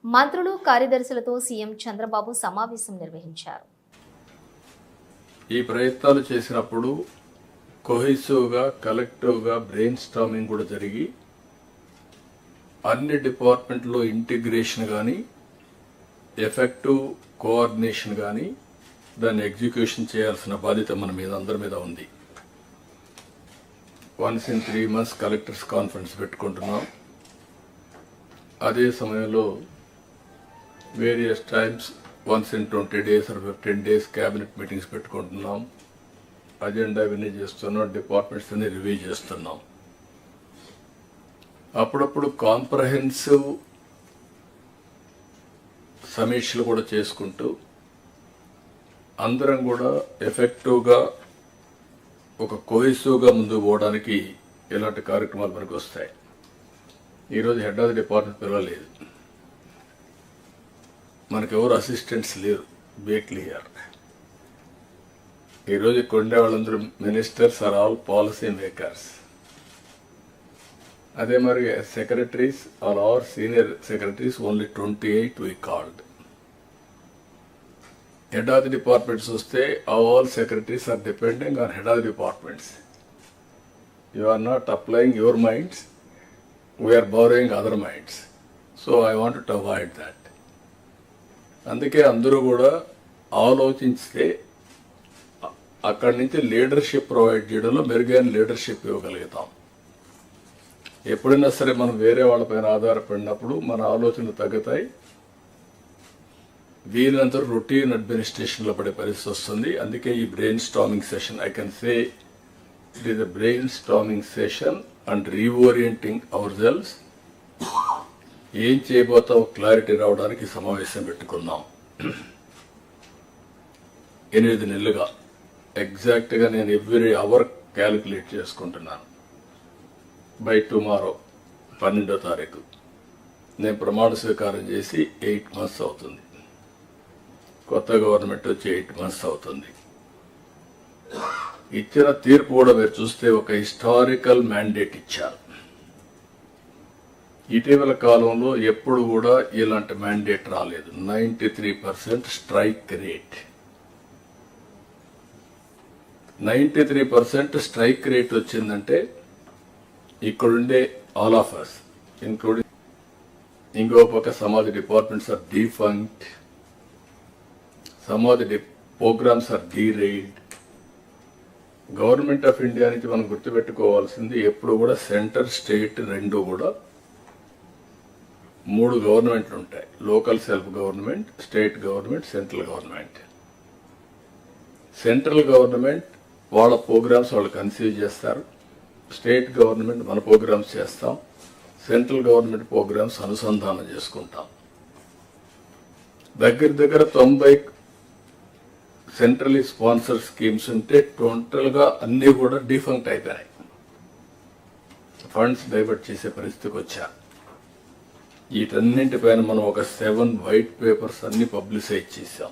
మంత్రులు కార్యదర్శులతో సీఎం చంద్రబాబు సమావేశం నిర్వహించారు. ఈ ప్రయత్నాలు చేసినప్పుడు కోహెసివ్గా కలెక్టివ్గా బ్రెయిన్ స్టార్మింగ్ కూడా జరిగి అన్ని డిపార్ట్మెంట్లో ఇంటిగ్రేషన్ కానీ ఎఫెక్టివ్ కోఆర్డినేషన్ కానీ దాన్ని ఎగ్జిక్యూషన్ చేయాల్సిన బాధ్యత మన మీద అందరి మీద ఉంది. Once in 3 months collectors conference పెట్టుకుంటున్నాం. అదే సమయంలో various times once in 20 days or 15 days cabinet meetings పెట్టుకుంటున్నాం. అజెండా ఇవన్నీ చేస్తున్నాం, డిపార్ట్మెంట్స్ అన్ని రివ్యూ చేస్తున్నాం. అప్పుడప్పుడు కాంప్రహెన్సివ్ సమీక్షలు కూడా చేసుకుంటూ అందరం కూడా ఎఫెక్టివ్గా ఒక కోహెసివ్గా ముందుకు పోవడానికి ఇలాంటి కార్యక్రమాలు మనకు వస్తాయి. ఈరోజు హెడ్ ఆఫ్ ది డిపార్ట్మెంట్ పిలవలేదు, మనకెవరు అసిస్టెంట్స్ లేరు. Be clear. ఈరోజు కొండే వాళ్ళందరూ ministers are all policy makers. అదే మరి secretaries are are senior secretaries only 28 we called. Head of the departments వస్తే all secretaries are depending on head of the departments. You are not applying your minds, we are borrowing other minds. So I wanted to avoid that. అందుకే అందరూ కూడా ఆలోచించితే అక్కడి నుంచి leadership provide చేయడంలో మెరుగైన leadership ఇవ్వగలుగుతాం. ఎప్పుడైనా సరే మనం వేరే వాళ్ళపైన ఆధారపడినప్పుడు మన ఆలోచనలు తగ్గుతాయి, వీళ్ళంతా రొటీన్ అడ్మినిస్ట్రేషన్లో పడే పరిస్థితి వస్తుంది. అందుకే ఈ brain storming session, I can say it is a brain storming session and reorienting hour cells. ఏం చేయబోతాం క్లారిటీ రావడానికి సమావేశం పెట్టుకున్నాం. 8 నెలలుగా ఎగ్జాక్ట్గా నేను ఎవ్రీ అవర్ క్యాలిక్యులేట్ చేసుకుంటున్నాను. బై టుమారో 12వ తారీఖు నేను ప్రమాణ స్వీకారం చేసి 8 months అవుతుంది. కొత్త గవర్నమెంట్ వచ్చి 8 months అవుతుంది. ఇచ్చిన తీర్పు కూడా మీరు చూస్తే ఒక హిస్టారికల్ మ్యాండేట్ ఇచ్చారు. ఇటీవల కాలంలో ఎప్పుడు కూడా ఇలాంటి మ్యాండేట్ రాలేదు. 93% స్ట్రైక్ రేట్. 93% స్ట్రైక్ రేట్ వచ్చిందంటే ఇక్కడుండే ఆల్ ఆఫ్ అస్ ఇంక్లూడింగ్ ఇంకో పక్క సమాధి డిపార్ట్మెంట్స్ ఆర్ డీఫంక్ట్, సమాధి programs are deride. Government of India నుంచి మనం గుర్తుపెట్టుకోవాల్సింది ఎప్పుడు కూడా సెంటర్ స్టేట్ రెండు కూడా 3 గవర్నమెంట్లు ఉంటాయి. Local self government, state government, central government. Central government వాళ్ళ ప్రోగ్రామ్స్ వాళ్ళు కన్సీవ్ చేస్తారు, స్టేట్ గవర్నమెంట్ మన ప్రోగ్రామ్స్ చేస్తాం, సెంట్రల్ గవర్నమెంట్ ప్రోగ్రామ్స్ అనుసంధానం చేసుకుంటాం. దగ్గర 90 సెంట్రలీ స్పాన్సర్ స్కీమ్స్ ఉంటే టోటల్గా అన్నీ కూడా డిఫంక్ట్ అయిపోయినాయి. ఫండ్స్ డైవర్ట్ చేసే పరిస్థితికి వచ్చారు. వీటన్నింటిపైన మనం ఒక 7 white papers అన్ని పబ్లిసైజ్ చేశాం.